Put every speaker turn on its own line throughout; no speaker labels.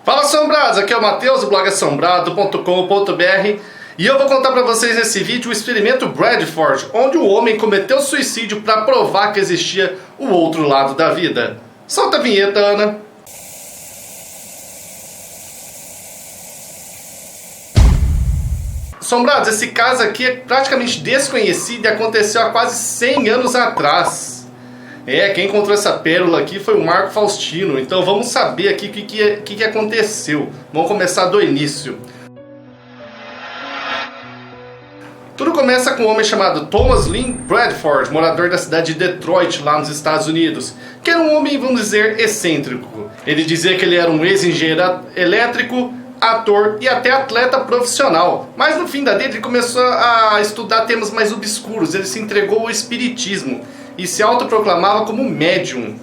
Fala, assombrados, aqui é o Matheus do blog assombrado.com.br e eu vou contar pra vocês nesse vídeo o experimento Bradford, onde o homem cometeu suicídio para provar que existia o outro lado da vida. Solta a vinheta, Ana. Assombrados, esse caso aqui é praticamente desconhecido e aconteceu há quase 100 anos atrás. Quem encontrou essa pérola aqui foi o Marco Faustino. Então vamos saber aqui o que aconteceu. Vamos começar do início. Tudo começa com um homem chamado Thomas Lynn Bradford, morador da cidade de Detroit, lá nos Estados Unidos, que era um homem, vamos dizer, excêntrico. Ele dizia que ele era um ex-engenheiro elétrico, ator e até atleta profissional. Mas no fim da vida ele começou a estudar temas mais obscuros. Ele se entregou ao espiritismo e se autoproclamava como médium.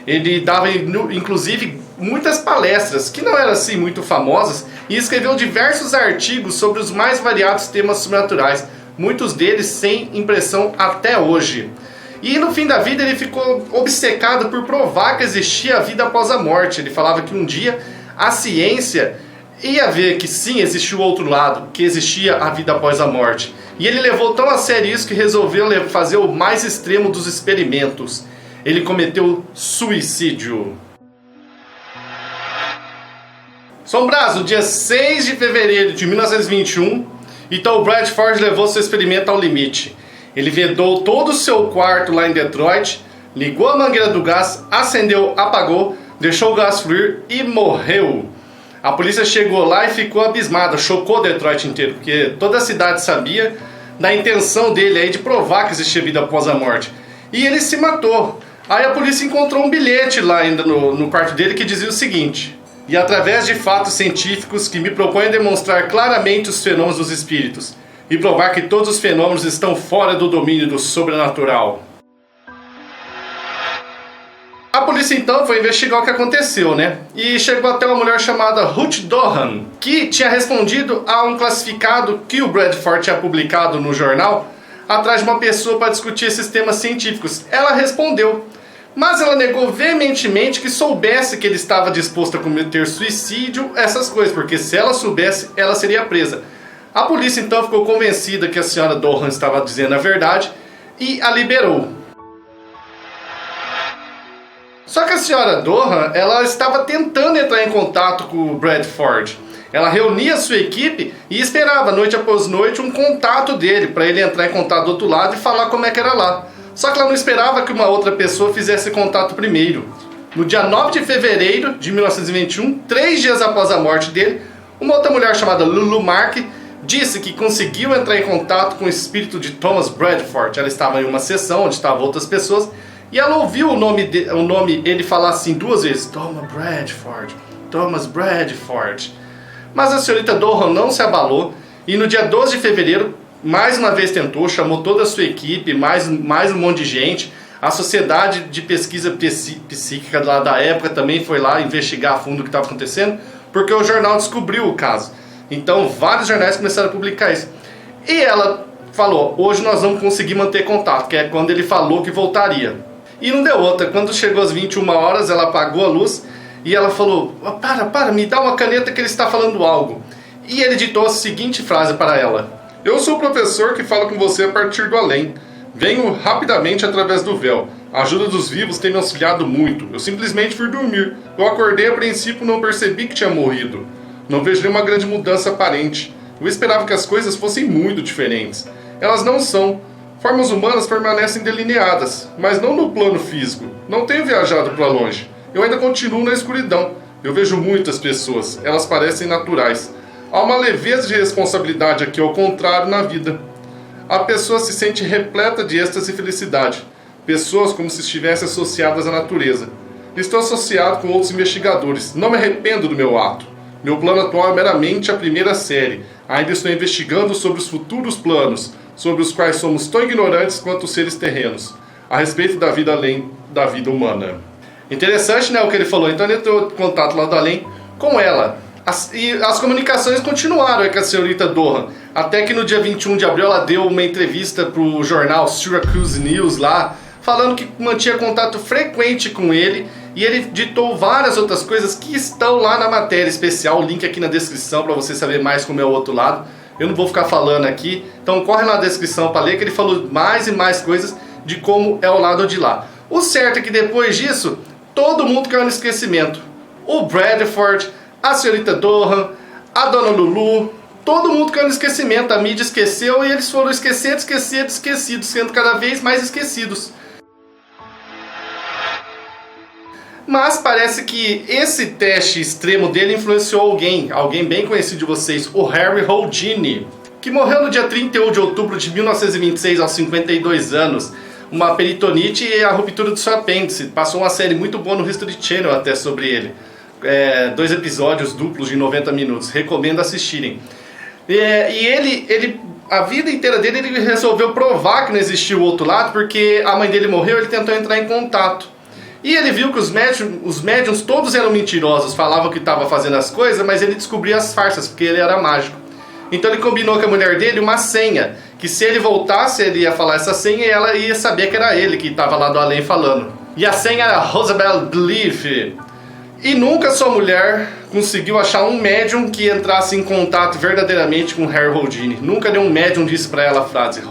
Ele dava inclusive muitas palestras que não eram assim muito famosas e escreveu diversos artigos sobre os mais variados temas sobrenaturais, muitos deles sem impressão até hoje. E no fim da vida ele ficou obcecado por provar que existia a vida após a morte. Ele falava que um dia a ciência ia ver que sim, existia o outro lado, que existia a vida após a morte. E ele levou tão a sério isso que resolveu fazer o mais extremo dos experimentos. Ele cometeu suicídio. Assombrados, no dia 6 de fevereiro de 1921, então o Bradford levou seu experimento ao limite. Ele vedou todo o seu quarto lá em Detroit, ligou a mangueira do gás, acendeu, apagou, deixou o gás fluir e morreu. A polícia chegou lá e ficou abismada, chocou Detroit inteiro, porque toda a cidade sabia da intenção dele aí de provar que existia vida após a morte. E ele se matou. Aí a polícia encontrou um bilhete lá ainda no quarto dele que dizia o seguinte: e através de fatos científicos que me propõem demonstrar claramente os fenômenos dos espíritos e provar que todos os fenômenos estão fora do domínio do sobrenatural. A polícia então foi investigar o que aconteceu, né? E chegou até uma mulher chamada Ruth Dohan, que tinha respondido a um classificado que o Bradford tinha publicado no jornal, atrás de uma pessoa para discutir esses temas científicos. Ela respondeu, mas ela negou veementemente que soubesse que ele estava disposto a cometer suicídio, essas coisas, porque se ela soubesse, ela seria presa. A polícia então ficou convencida que a senhora Dohan estava dizendo a verdade e a liberou. Só que a senhora Dohan, ela estava tentando entrar em contato com o Bradford. Ela reunia a sua equipe e esperava, noite após noite, um contato dele, para ele entrar em contato do outro lado e falar como é que era lá. Só que ela não esperava que uma outra pessoa fizesse contato primeiro. No dia 9 de fevereiro de 1921, 3 dias após a morte dele, uma outra mulher chamada Lulu Mark disse que conseguiu entrar em contato com o espírito de Thomas Bradford. Ela estava em uma sessão onde estavam outras pessoas e ela ouviu o nome ele falar assim 2 vezes: Thomas Bradford. Mas a senhorita Dohan não se abalou e no dia 12 de fevereiro, mais uma vez tentou, chamou toda a sua equipe, mais um monte de gente. A Sociedade de Pesquisa Psíquica lá da época também foi lá investigar a fundo o que estava acontecendo, porque o jornal descobriu o caso. Então vários jornais começaram a publicar isso. E ela falou: hoje nós vamos conseguir manter contato, que é quando ele falou que voltaria. E não deu outra. Quando chegou às 21 horas, ela apagou a luz e ela falou: para, me dá uma caneta que ele está falando algo. E ele ditou a seguinte frase para ela: eu sou o professor que fala com você a partir do além. Venho rapidamente através do véu. A ajuda dos vivos tem me auxiliado muito. Eu simplesmente fui dormir. Eu acordei a princípio e não percebi que tinha morrido. Não vejo nenhuma grande mudança aparente. Eu esperava que as coisas fossem muito diferentes. Elas não são. Formas humanas permanecem delineadas, mas não no plano físico. Não tenho viajado para longe. Eu ainda continuo na escuridão. Eu vejo muitas pessoas. Elas parecem naturais. Há uma leveza de responsabilidade aqui, ao contrário, na vida. A pessoa se sente repleta de êxtase e felicidade. Pessoas como se estivessem associadas à natureza. Estou associado com outros investigadores. Não me arrependo do meu ato. Meu plano atual é meramente a primeira série. Ainda estou investigando sobre os futuros planos, sobre os quais somos tão ignorantes quanto os seres terrenos, a respeito da vida além da vida humana. Interessante, né, o que ele falou. Então ele entrou em contato lá do além com ela. E as comunicações continuaram com a senhorita Dohan, até que no dia 21 de abril ela deu uma entrevista para o jornal Syracuse News lá, falando que mantinha contato frequente com ele E ele ditou várias outras coisas que estão lá na matéria especial, o link aqui na descrição para você saber mais como é o outro lado. Eu não vou ficar falando aqui, então corre na descrição para ler que ele falou mais e mais coisas de como é o lado de lá. O certo é que depois disso, todo mundo caiu no esquecimento. O Bradford, a senhorita Dohan, a dona Lulu, todo mundo caiu no esquecimento. A mídia esqueceu e eles foram esquecidos, sendo cada vez mais esquecidos. Mas parece que esse teste extremo dele influenciou alguém bem conhecido de vocês, o Harry Houdini, que morreu no dia 31 de outubro de 1926, aos 52 anos. Uma peritonite e a ruptura do seu apêndice. Passou uma série muito boa no History Channel até sobre ele. 2 episódios duplos de 90 minutos. Recomendo assistirem. E ele, a vida inteira dele, ele resolveu provar que não existia o outro lado, porque a mãe dele morreu, ele tentou entrar em contato. E ele viu que os médiums todos eram mentirosos, falavam que estava fazendo as coisas, mas ele descobria as farsas, porque ele era mágico. Então ele combinou com a mulher dele uma senha, que se ele voltasse, ele ia falar essa senha e ela ia saber que era ele que estava lá do além falando. E a senha era Rosabelle Believe. E nunca sua mulher conseguiu achar um médium que entrasse em contato verdadeiramente com Harry Houdini. Nunca nenhum médium disse para ela a frase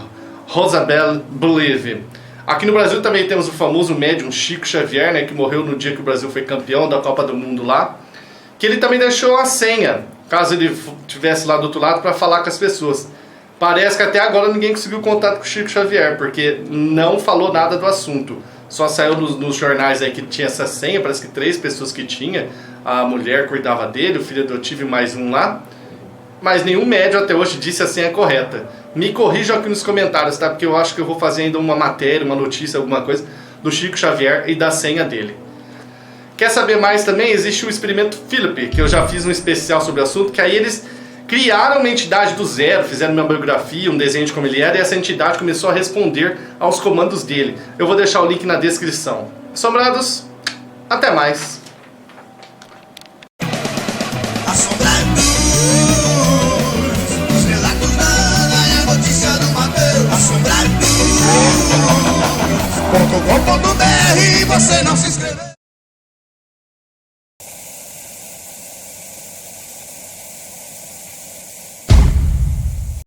Rosabelle Believe. Aqui no Brasil também temos o famoso médium Chico Xavier, né, que morreu no dia que o Brasil foi campeão da Copa do Mundo lá, que ele também deixou a senha, caso ele estivesse lá do outro lado, para falar com as pessoas. Parece que até agora ninguém conseguiu contato com o Chico Xavier, porque não falou nada do assunto. Só saiu nos jornais aí que tinha essa senha, parece que 3 pessoas que tinha, a mulher cuidava dele, o filho adotivo e mais um lá. Mas nenhum médium até hoje disse a senha correta. Me corrijam aqui nos comentários, tá? Porque eu acho que eu vou fazer ainda uma matéria, uma notícia, alguma coisa do Chico Xavier e da senha dele. Quer saber mais também? Existe o experimento Philip, que eu já fiz um especial sobre o assunto, que aí eles criaram uma entidade do zero, fizeram uma biografia, um desenho de como ele era, e essa entidade começou a responder aos comandos dele. Eu vou deixar o link na descrição. Assombrados, até mais!
.com.br, você não se inscreveu.